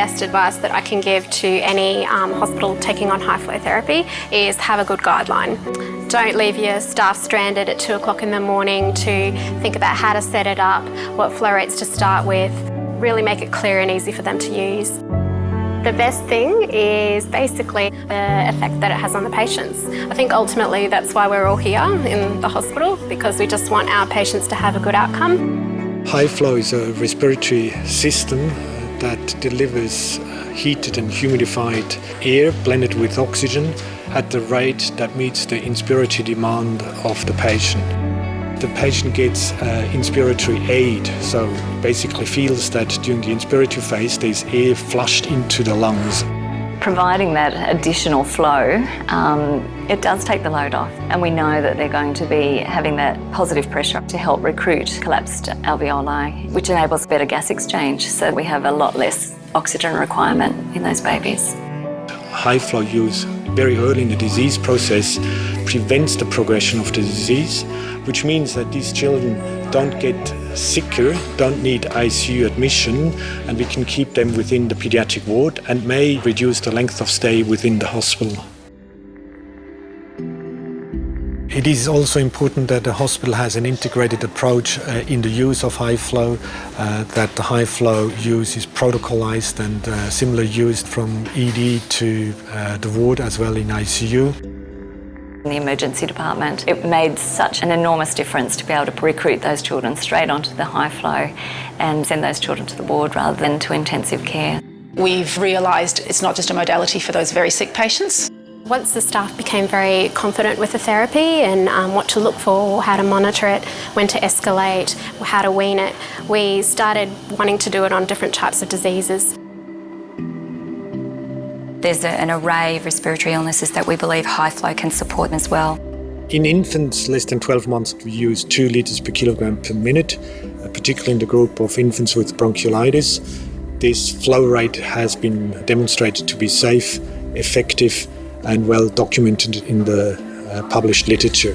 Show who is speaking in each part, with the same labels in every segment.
Speaker 1: best advice that I can give to any hospital taking on high flow therapy is have a good guideline. Don't leave your staff stranded at 2 o'clock in the morning to think about how to set it up, what flow rates to start with. Really make it clear and easy for them to use. The best thing is basically the effect that it has on the patients. I think ultimately that's why we're all here in the hospital, because we just want our patients to have a good outcome.
Speaker 2: High flow is a respiratory system that delivers heated and humidified air blended with oxygen at the rate that meets the inspiratory demand of the patient. The patient gets inspiratory aid, so basically feels that during the inspiratory phase there's air flushed into the lungs.
Speaker 3: Providing that additional flow, it does take the load off, and we know that they're going to be having that positive pressure to help recruit collapsed alveoli, which enables better gas exchange, so we have a lot less oxygen requirement in those babies.
Speaker 2: High flow use very early in the disease process prevents the progression of the disease, which means that these children don't get sicker, don't need ICU admission, and we can keep them within the pediatric ward and may reduce the length of stay within the hospital. It is also important that the hospital has an integrated approach in the use of high flow, that the high flow use is protocolized and similar used from ED to the ward as well in ICU.
Speaker 3: In the emergency department, it made such an enormous difference to be able to recruit those children straight onto the high flow and send those children to the ward rather than to intensive care.
Speaker 4: We've realised it's not just a modality for those very sick patients.
Speaker 1: Once the staff became very confident with the therapy and what to look for, how to monitor it, when to escalate, how to wean it, we started wanting to do it on different types of diseases.
Speaker 5: There's an array of respiratory illnesses that we believe high flow can support as well.
Speaker 2: In infants less than 12 months, we use 2 litres per kilogram per minute, particularly in the group of infants with bronchiolitis. This flow rate has been demonstrated to be safe, effective, and well documented in the published literature.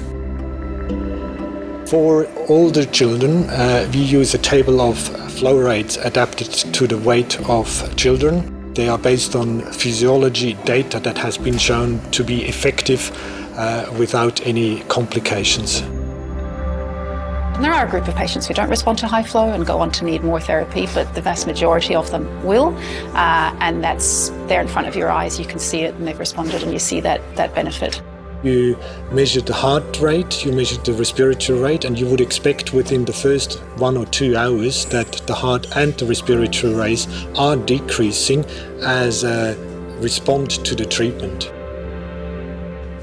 Speaker 2: For older children, we use a table of flow rates adapted to the weight of children. They are based on physiology data that has been shown to be effective without any complications.
Speaker 4: And there are a group of patients who don't respond to high flow and go on to need more therapy, but the vast majority of them will, and that's there in front of your eyes. You can see it and they've responded and you see that benefit.
Speaker 2: You measure the heart rate, you measure the respiratory rate, and you would expect within the first 1 or 2 hours that the heart and the respiratory rates are decreasing as a response to the treatment.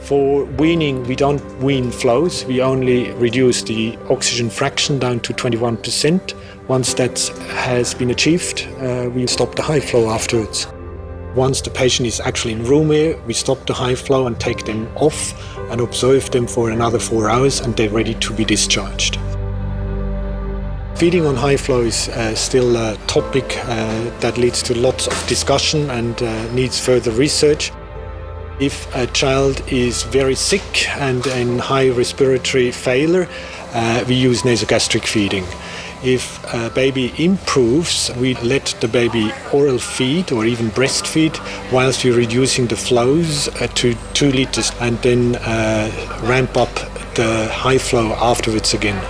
Speaker 2: For weaning, we don't wean flows, we only reduce the oxygen fraction down to 21%. Once that has been achieved, we stop the high flow afterwards. Once the patient is actually in room air, we stop the high flow and take them off and observe them for another 4 hours, and they're ready to be discharged. Feeding on high flow is still a topic that leads to lots of discussion and needs further research. If a child is very sick and in high respiratory failure, we use nasogastric feeding. If a baby improves, we let the baby oral feed or even breastfeed whilst we're reducing the flows to 2 litres and then ramp up the high flow afterwards again.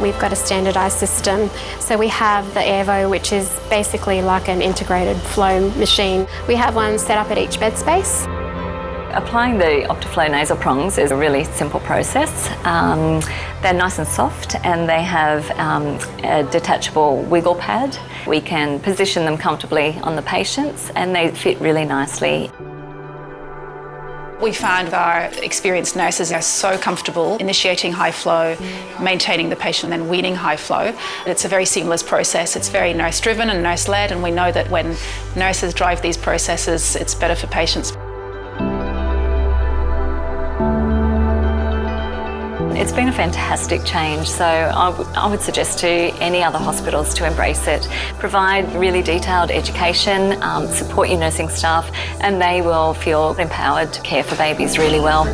Speaker 1: We've got a standardised system. So we have the Airvo, which is basically like an integrated flow machine. We have one set up at each bed space.
Speaker 3: Applying the Optiflow nasal prongs is a really simple process. They're nice and soft and they have a detachable wiggle pad. We can position them comfortably on the patients and they fit really nicely.
Speaker 4: We found our experienced nurses are so comfortable initiating high flow, maintaining the patient and then weaning high flow. It's a very seamless process. It's very nurse-driven and nurse-led, and we know that when nurses drive these processes, it's better for patients.
Speaker 3: It's been a fantastic change, so I would suggest to any other hospitals to embrace it. Provide really detailed education, support your nursing staff, and they will feel empowered to care for babies really well.